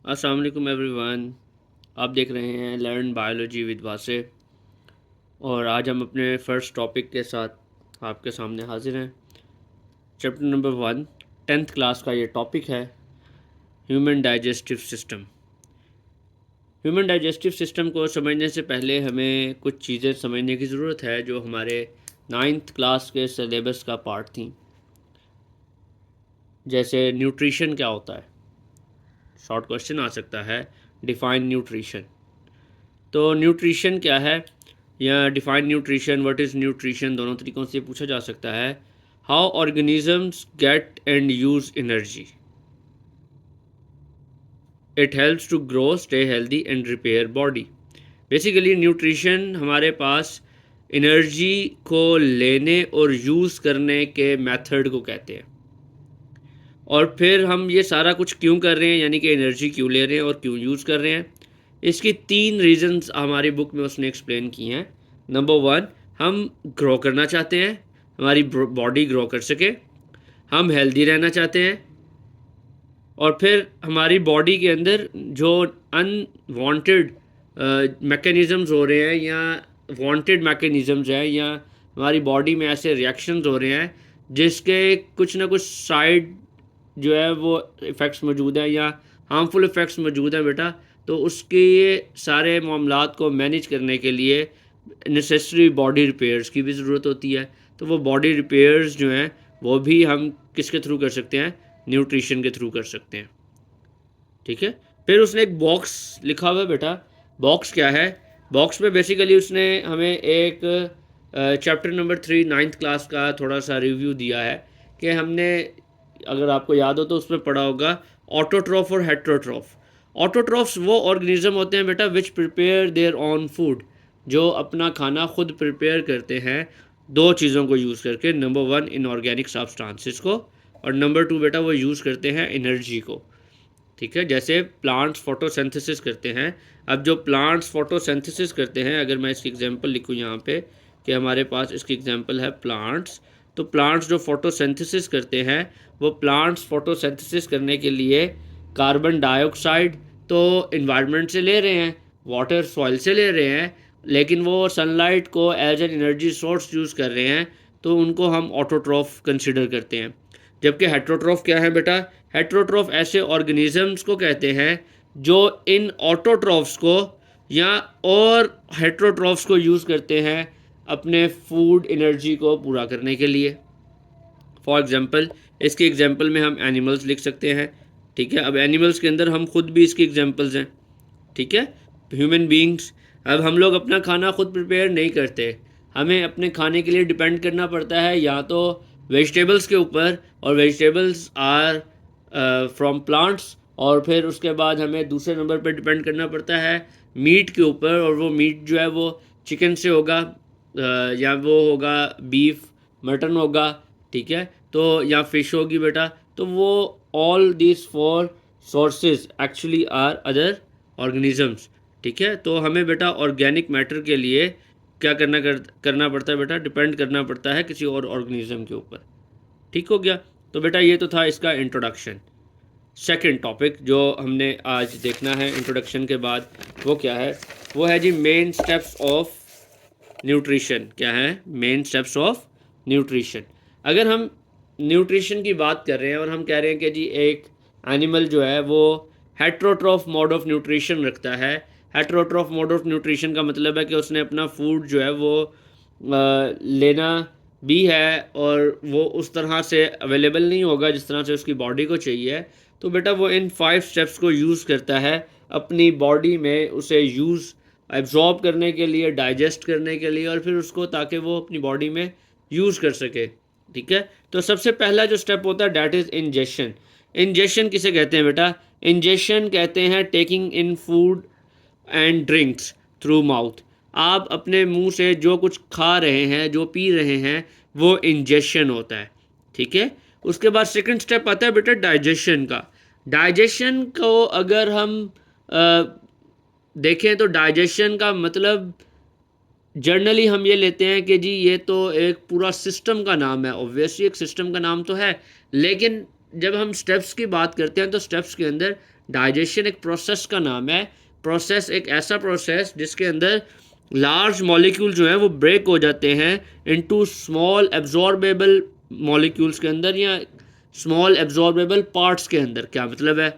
अस्सलाम वालेकुम एवरीवन। आप देख रहे हैं लर्न बायोलॉजी विद वासे और आज हम अपने फ़र्स्ट टॉपिक के साथ आपके सामने हाजिर हैं। चैप्टर नंबर 1 10th क्लास का ये टॉपिक है human digestive system. Human digestive system को समझने से पहले हमें कुछ चीज़ें समझने की ज़रूरत है जो हमारे 9th क्लास के सिलेबस का पार्ट थी। जैसे न्यूट्रिशन क्या होता है, शॉर्ट क्वेश्चन आ सकता है, डिफाइन न्यूट्रिशन। तो न्यूट्रिशन क्या है या define nutrition, what is nutrition, दोनों तरीक़ों से पूछा जा सकता है। How organisms get and use energy, it helps to grow, stay healthy and repair body. Basically nutrition हमारे पास एनर्जी को लेने और यूज़ करने के मेथड को कहते हैं। और फिर हम ये सारा कुछ क्यों कर रहे हैं, यानी कि एनर्जी क्यों ले रहे हैं और क्यों यूज़ कर रहे हैं, इसकी 3 रीज़न्स हमारी बुक में उसने एक्सप्लेन की हैं। नंबर 1, हम ग्रो करना चाहते हैं, हमारी बॉडी ग्रो कर सके, हम हेल्दी रहना चाहते हैं, और फिर हमारी बॉडी के अंदर जो अनवांटेड मैकेनिज़म्स हो रहे हैं या वांटेड मैकेनिज़म्स हैं या हमारी बॉडी में ऐसे रिएक्शंस हो रहे हैं जिसके कुछ ना कुछ साइड जो है वो इफ़ेक्ट्स मौजूद हैं या हार्मफुल इफ़ेक्ट्स मौजूद हैं बेटा, तो उसके सारे मामलात को मैनेज करने के लिए नेसेसरी बॉडी रिपेयर्स की भी ज़रूरत होती है। तो वो बॉडी रिपेयर्स जो हैं वो भी हम किसके थ्रू कर सकते हैं, न्यूट्रिशन के थ्रू कर सकते हैं। ठीक है। फिर उसने एक बॉक्स लिखा हुआ है बेटा। बॉक्स क्या है, बॉक्स में बेसिकली उसने हमें एक चैप्टर नंबर 3 9th क्लास का थोड़ा सा रिव्यू दिया है कि हमने, अगर आपको याद हो तो उसमें पढ़ा होगा ऑटोट्रॉफ और हेट्रोट्रॉफ। ऑटोट्रॉफ्स वो ऑर्गेनिज्म होते हैं बेटा विच प्रिपेयर देयर ऑन फूड, जो अपना खाना खुद प्रिपेयर करते हैं दो चीज़ों को यूज़ करके। नंबर 1 इनऑर्गेनिक सब्सटेंसेस को, और नंबर 2 बेटा वो यूज़ करते हैं एनर्जी को। ठीक है। जैसे प्लांट्स फोटोसिंथेसिस करते हैं। अब जो प्लांट्स फोटोसिंथेसिस करते हैं, अगर मैं इसकी एग्जांपल लिखूँ यहाँ पे कि हमारे पास इसकी एग्जांपल है प्लांट्स, तो प्लांट्स जो फोटोसिंथेसिस करते हैं वो प्लांट्स फोटोसिंथेसिस करने के लिए कार्बन डाइऑक्साइड तो इन्वायरमेंट से ले रहे हैं, वाटर सॉइल से ले रहे हैं, लेकिन वो सनलाइट को as an energy source use कर रहे हैं, तो उनको हम ऑटोट्रॉफ कंसिडर करते हैं। जबकि हेट्रोट्रॉफ क्या है बेटा, हेट्रोट्रॉफ ऐसे ऑर्गेनिजम्स को कहते हैं जो इन ऑटोट्रॉफ्स को या और हेट्रोट्रॉफ्स को यूज़ करते हैं अपने फूड एनर्जी को पूरा करने के लिए। फॉर एग्जांपल, इसके एग्जांपल में हम एनिमल्स लिख सकते हैं। ठीक है। अब एनिमल्स के अंदर हम खुद भी इसकी एग्जांपल्स हैं। ठीक है। ह्यूमन बींग्स, अब हम लोग अपना खाना खुद प्रिपेयर नहीं करते, हमें अपने खाने के लिए डिपेंड करना पड़ता है या तो वेजिटेबल्स के ऊपर, और वेजिटेबल्स आर फ्रॉम प्लांट्स, और फिर उसके बाद हमें दूसरे नंबर पर डिपेंड करना पड़ता है मीट के ऊपर, और वो मीट जो है वो चिकन से होगा या वो होगा बीफ, मटन होगा। ठीक है। तो या फ़िश होगी बेटा। तो वो all this 4 sources actually are other organisms. ठीक है। तो हमें बेटा ऑर्गेनिक मैटर के लिए क्या करना पड़ता है बेटा, डिपेंड करना पड़ता है किसी और ऑर्गेनिज्म के ऊपर। ठीक हो गया। तो बेटा ये तो था इसका इंट्रोडक्शन। सेकंड टॉपिक जो हमने आज देखना है इंट्रोडक्शन के बाद, वो क्या है, वो है जी मेन स्टेप्स ऑफ न्यूट्रिशन। क्या है मेन स्टेप्स ऑफ न्यूट्रिशन। अगर हम न्यूट्रिशन की बात कर रहे हैं और हम कह रहे हैं कि जी एक एनिमल जो है वो हेट्रोट्रॉफ मोड ऑफ न्यूट्रिशन रखता है। हेट्रोट्रॉफ मोड ऑफ न्यूट्रिशन का मतलब है कि उसने अपना फूड जो है वो लेना भी है और वो उस तरह से अवेलेबल नहीं होगा जिस तरह से उसकी बॉडी को चाहिए। तो बेटा वो इन 5 स्टेप्स को यूज़ करता है अपनी बॉडी में, उसे यूज़ एब्जॉर्ब करने के लिए, डाइजेस्ट करने के लिए, और फिर उसको ताकि वो अपनी बॉडी में यूज़ कर सके। ठीक है। तो सबसे पहला जो स्टेप होता है डैट इज़ इंजेशन। इंजेशन किसे कहते हैं बेटा, इंजेशन कहते हैं taking in food and drinks through mouth. आप अपने मुंह से जो कुछ खा रहे हैं, जो पी रहे हैं, वो इंजेशन होता है। ठीक है। उसके बाद सेकंड स्टेप आता है बेटा डाइजेशन का। डाइजेशन को अगर हम देखें तो डाइजेशन का मतलब जनरली हम ये लेते हैं कि जी ये तो एक पूरा सिस्टम का नाम है। ऑब्वियसली एक सिस्टम का नाम तो है, लेकिन जब हम स्टेप्स की बात करते हैं तो स्टेप्स के अंदर डाइजेशन एक प्रोसेस का नाम है। प्रोसेस एक ऐसा प्रोसेस जिसके अंदर लार्ज मॉलिक्यूल जो हैं वो ब्रेक हो जाते हैं इनटू स्मॉल एब्जॉर्बेबल मॉलिक्यूल्स के अंदर या स्मॉल एब्जॉर्बेबल पार्ट्स के अंदर। क्या मतलब है?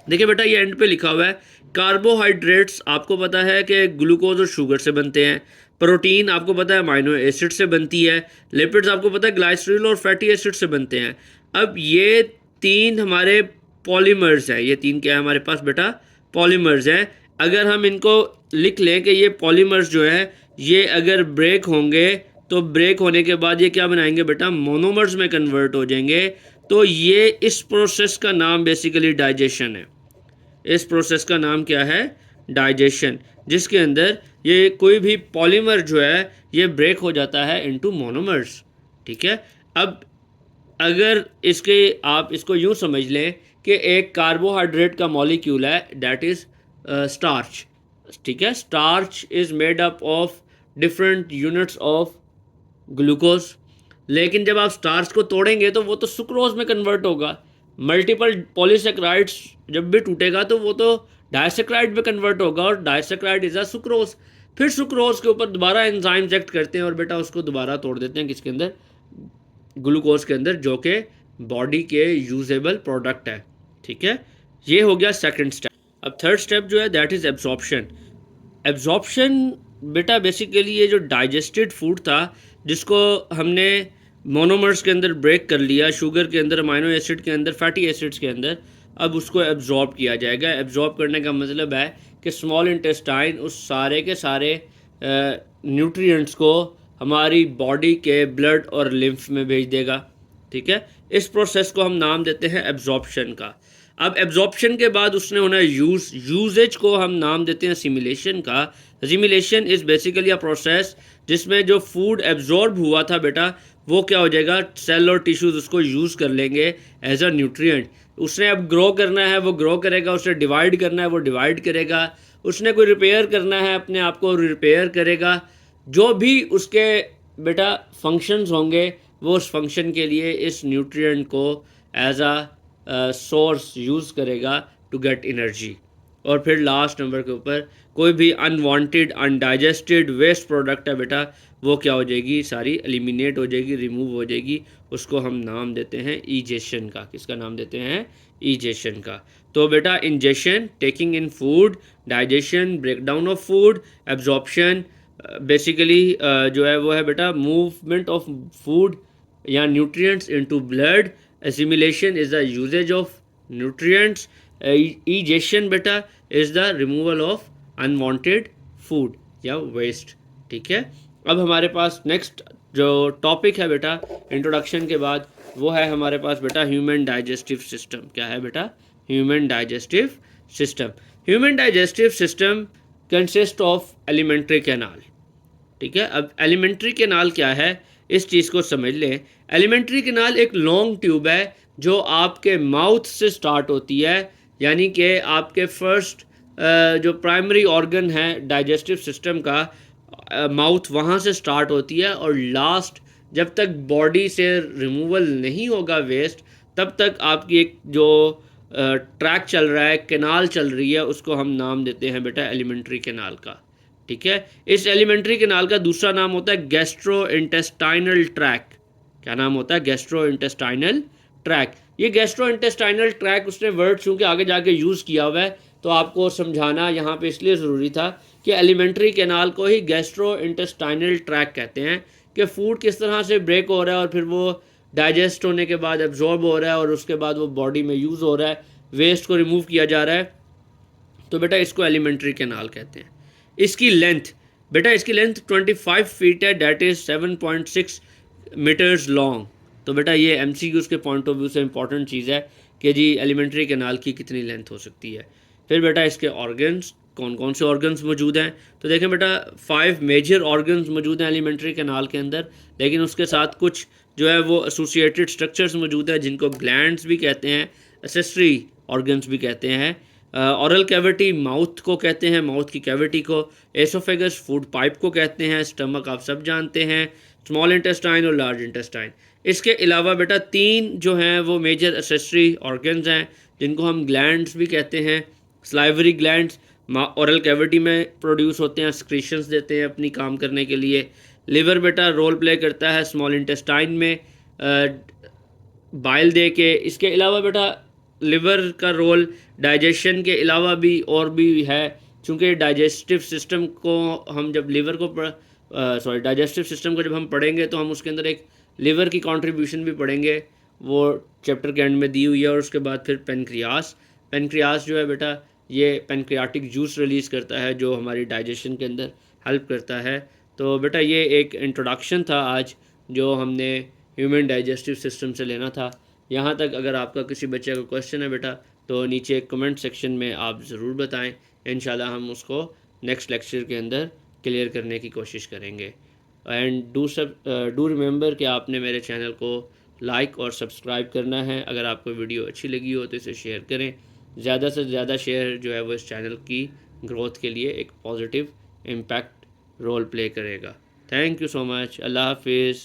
देखिए बेटा, ये एंड पे लिखा हुआ है कार्बोहाइड्रेट्स आपको पता है कि ग्लूकोज और शुगर से बनते हैं। प्रोटीन आपको पता है अमाइनो एसिड से बनती है। लिपिड्स आपको पता है ग्लाइसरॉल और फैटी एसिड से बनते हैं। अब ये तीन हमारे पॉलीमर्स हैं। ये तीन क्या है हमारे पास बेटा? पॉलीमर्स हैं। अगर हम इनको लिख लें कि ये पॉलीमर्स जो है ये अगर ब्रेक होंगे तो ब्रेक होने के बाद ये क्या बनाएंगे बेटा? मोनोमर्स में कन्वर्ट हो जाएंगे। तो ये इस प्रोसेस का नाम बेसिकली डाइजेशन है। इस प्रोसेस का नाम क्या है? डाइजेशन, जिसके अंदर ये कोई भी पॉलीमर जो है ये ब्रेक हो जाता है इनटू मोनोमर्स। ठीक है। अब अगर इसके आप इसको यूँ समझ लें कि एक कार्बोहाइड्रेट का मॉलिक्यूल है दैट इज़ स्टार्च। ठीक है। Starch is made up of different units of glucose. लेकिन जब आप स्टार्च को तोड़ेंगे तो वो तो सुक्रोज में कन्वर्ट होगा। मल्टीपल पॉलीसेक्राइड्स जब भी टूटेगा तो वो तो डाइसेक्राइड में कन्वर्ट होगा और डाइसेक्राइड इज़ अ सुक्रोज। फिर सुक्रोज के ऊपर दोबारा एंजाइम्स एक्ट करते हैं और बेटा उसको दोबारा तोड़ देते हैं किसके अंदर? ग्लूकोज के अंदर, जो कि बॉडी के यूजेबल प्रोडक्ट है। ठीक है। ये हो गया सेकंड स्टेप। अब थर्ड स्टेप जो है दैट इज़ एब्जॉर्प्शन। एब्जॉर्प्शन बेटा बेसिकली ये जो डाइजेस्टेड फूड था जिसको हमने मोनोमर्स के अंदर ब्रेक कर लिया, शुगर के अंदर, अमाइनो एसिड के अंदर, फैटी एसिड्स के अंदर, अब उसको एब्जॉर्ब किया जाएगा। एब्जॉर्ब करने का मतलब है कि स्मॉल इंटेस्टाइन उस सारे के सारे न्यूट्रिएंट्स को हमारी बॉडी के ब्लड और लिम्फ में भेज देगा। ठीक है। इस प्रोसेस को हम नाम देते हैं एब्जॉर्प्शन का। अब एब्जॉर्प्शन के बाद उसने होना यूजेज को हम नाम देते हैं असिमिलेशन का। Assimilation is basically a process जिसमें जो फूड एब्जॉर्ब हुआ था बेटा वो क्या हो जाएगा? सेल और टिश्यूज उसको यूज़ कर लेंगे एज अ न्यूट्रिएंट। उसने अब ग्रो करना है वो ग्रो करेगा, उसने डिवाइड करना है वो डिवाइड करेगा, उसने कोई रिपेयर करना है अपने आप को रिपेयर करेगा। जो भी उसके बेटा फंक्शंस होंगे वो उस फंक्शन के लिए इस न्यूट्रिएंट को एज अ सोर्स यूज़ करेगा टू गेट एनर्जी। और फिर लास्ट नंबर के ऊपर कोई भी अनवांटेड अनडाइजेस्टेड वेस्ट प्रोडक्ट है बेटा वो क्या हो जाएगी? सारी एलिमिनेट हो जाएगी, रिमूव हो जाएगी। उसको हम नाम देते हैं ईजेशन का। किसका नाम देते हैं? ईजेशन का। तो बेटा ingestion taking in food, digestion breakdown of food, absorption basically जो है वो है बेटा मूवमेंट ऑफ फूड या nutrients into blood. Assimilation is the usages of nutrients. Egestion बेटा is the removal of unwanted food या वेस्ट। ठीक है। अब हमारे पास नेक्स्ट जो टॉपिक है बेटा इंट्रोडक्शन के बाद वो है हमारे पास बेटा ह्यूमन डाइजेस्टिव सिस्टम। क्या है बेटा? Human digestive system. Human digestive system consist of alimentary canal. ठीक है। अब एलिमेंट्री कैनाल क्या है इस चीज़ को समझ लें। एलिमेंट्री कैनाल एक लॉन्ग ट्यूब है जो आपके माउथ से स्टार्ट होती है, यानी कि आपके फर्स्ट जो प्राइमरी ऑर्गन है डाइजेस्टिव सिस्टम का माउथ वहाँ से स्टार्ट होती है और लास्ट जब तक बॉडी से रिमूवल नहीं होगा वेस्ट तब तक आपकी एक जो ट्रैक चल रहा है, कैनाल चल रही है, उसको हम नाम देते हैं बेटा एलिमेंट्री कैनाल का। ठीक है। इस एलिमेंट्री कैनाल का दूसरा नाम होता है गैस्ट्रो इंटेस्टाइनल ट्रैक। क्या नाम होता है? Gastro intestinal tract. ये गैस्ट्रो इंटेस्टाइनल ट्रैक उसने वर्ड चूँकि आगे जाके यूज़ किया हुआ है तो आपको समझाना यहाँ पे इसलिए ज़रूरी था कि एलिमेंट्री कैनाल को ही गैस्ट्रो इंटेस्टाइनल ट्रैक कहते हैं कि फूड किस तरह से ब्रेक हो रहा है और फिर वो डाइजेस्ट होने के बाद एब्जॉर्ब हो रहा है और उसके बाद वो बॉडी में यूज़ हो रहा है, वेस्ट को रिमूव किया जा रहा है। तो बेटा इसको एलिमेंट्री कैनाल कहते हैं। इसकी लेंथ बेटा इसकी लेंथ 25 फीट है, डैट इज़ 7.6 मीटर्स लॉन्ग। तो बेटा ये एमसीक्यूज़ के पॉइंट ऑफ व्यू से इंपॉर्टेंट चीज़ है कि जी एलिमेंट्री कैनाल की कितनी लेंथ हो सकती है। फिर बेटा इसके ऑर्गन्स, कौन कौन से ऑर्गन्स मौजूद हैं? तो देखें बेटा 5 मेजर ऑर्गन्स मौजूद हैं एलिमेंट्री कैनाल के अंदर, लेकिन उसके साथ कुछ जो है वो एसोसिएटेड स्ट्रक्चर्स मौजूद हैं जिनको ग्लैंड्स भी कहते हैं, एसेसरी ऑर्गन्स भी कहते हैं। ऑरल कैविटी माउथ को कहते हैं, माउथ की कैविटी को। एसोफेगस फूड पाइप को कहते हैं। स्टमक आप सब जानते हैं। स्मॉल इंटेस्टाइन और लार्ज इंटेस्टाइन। इसके अलावा बेटा 3 जो हैं वो मेजर एसेसरी ऑर्गन्स हैं जिनको हम ग्लैंड्स भी कहते हैं। स्लाइवरी ग्लैंड्स ओरल कैविटी में प्रोड्यूस होते हैं, एक्सक्रीशंस देते हैं अपनी काम करने के लिए। लिवर बेटा रोल प्ले करता है स्मॉल इंटेस्टाइन में बाइल दे के। इसके अलावा बेटा लिवर का रोल डाइजेशन के अलावा भी और भी है, चूँकि डाइजेस्टिव सिस्टम को हम जब लिवर को डाइजेस्टिव सिस्टम को जब हम पढ़ेंगे तो हम उसके अंदर एक लिवर की कंट्रीब्यूशन भी पढ़ेंगे, वो चैप्टर के एंड में दी हुई है। और उसके बाद फिर पेनक्रियास जो है बेटा ये पेनक्रियाटिक जूस रिलीज़ करता है जो हमारी डाइजेशन के अंदर हेल्प करता है। तो बेटा ये एक इंट्रोडक्शन था आज जो हमने ह्यूमन डाइजेस्टिव सिस्टम से लेना था। यहाँ तक अगर आपका किसी बच्चे का क्वेश्चन है बेटा तो नीचे कमेंट सेक्शन में आप ज़रूर बताएं, इंशाल्लाह हम उसको नेक्स्ट लेक्चर के अंदर क्लियर करने की कोशिश करेंगे। एंड डू रिमेंबर कि आपने मेरे चैनल को लाइक और सब्सक्राइब करना है। अगर आपको वीडियो अच्छी लगी हो तो इसे शेयर करें। ज़्यादा से ज़्यादा शेयर जो है वो इस चैनल की ग्रोथ के लिए एक पॉजिटिव इम्पैक्ट रोल प्ले करेगा। Thank you so much. अल्लाह हाफिज़।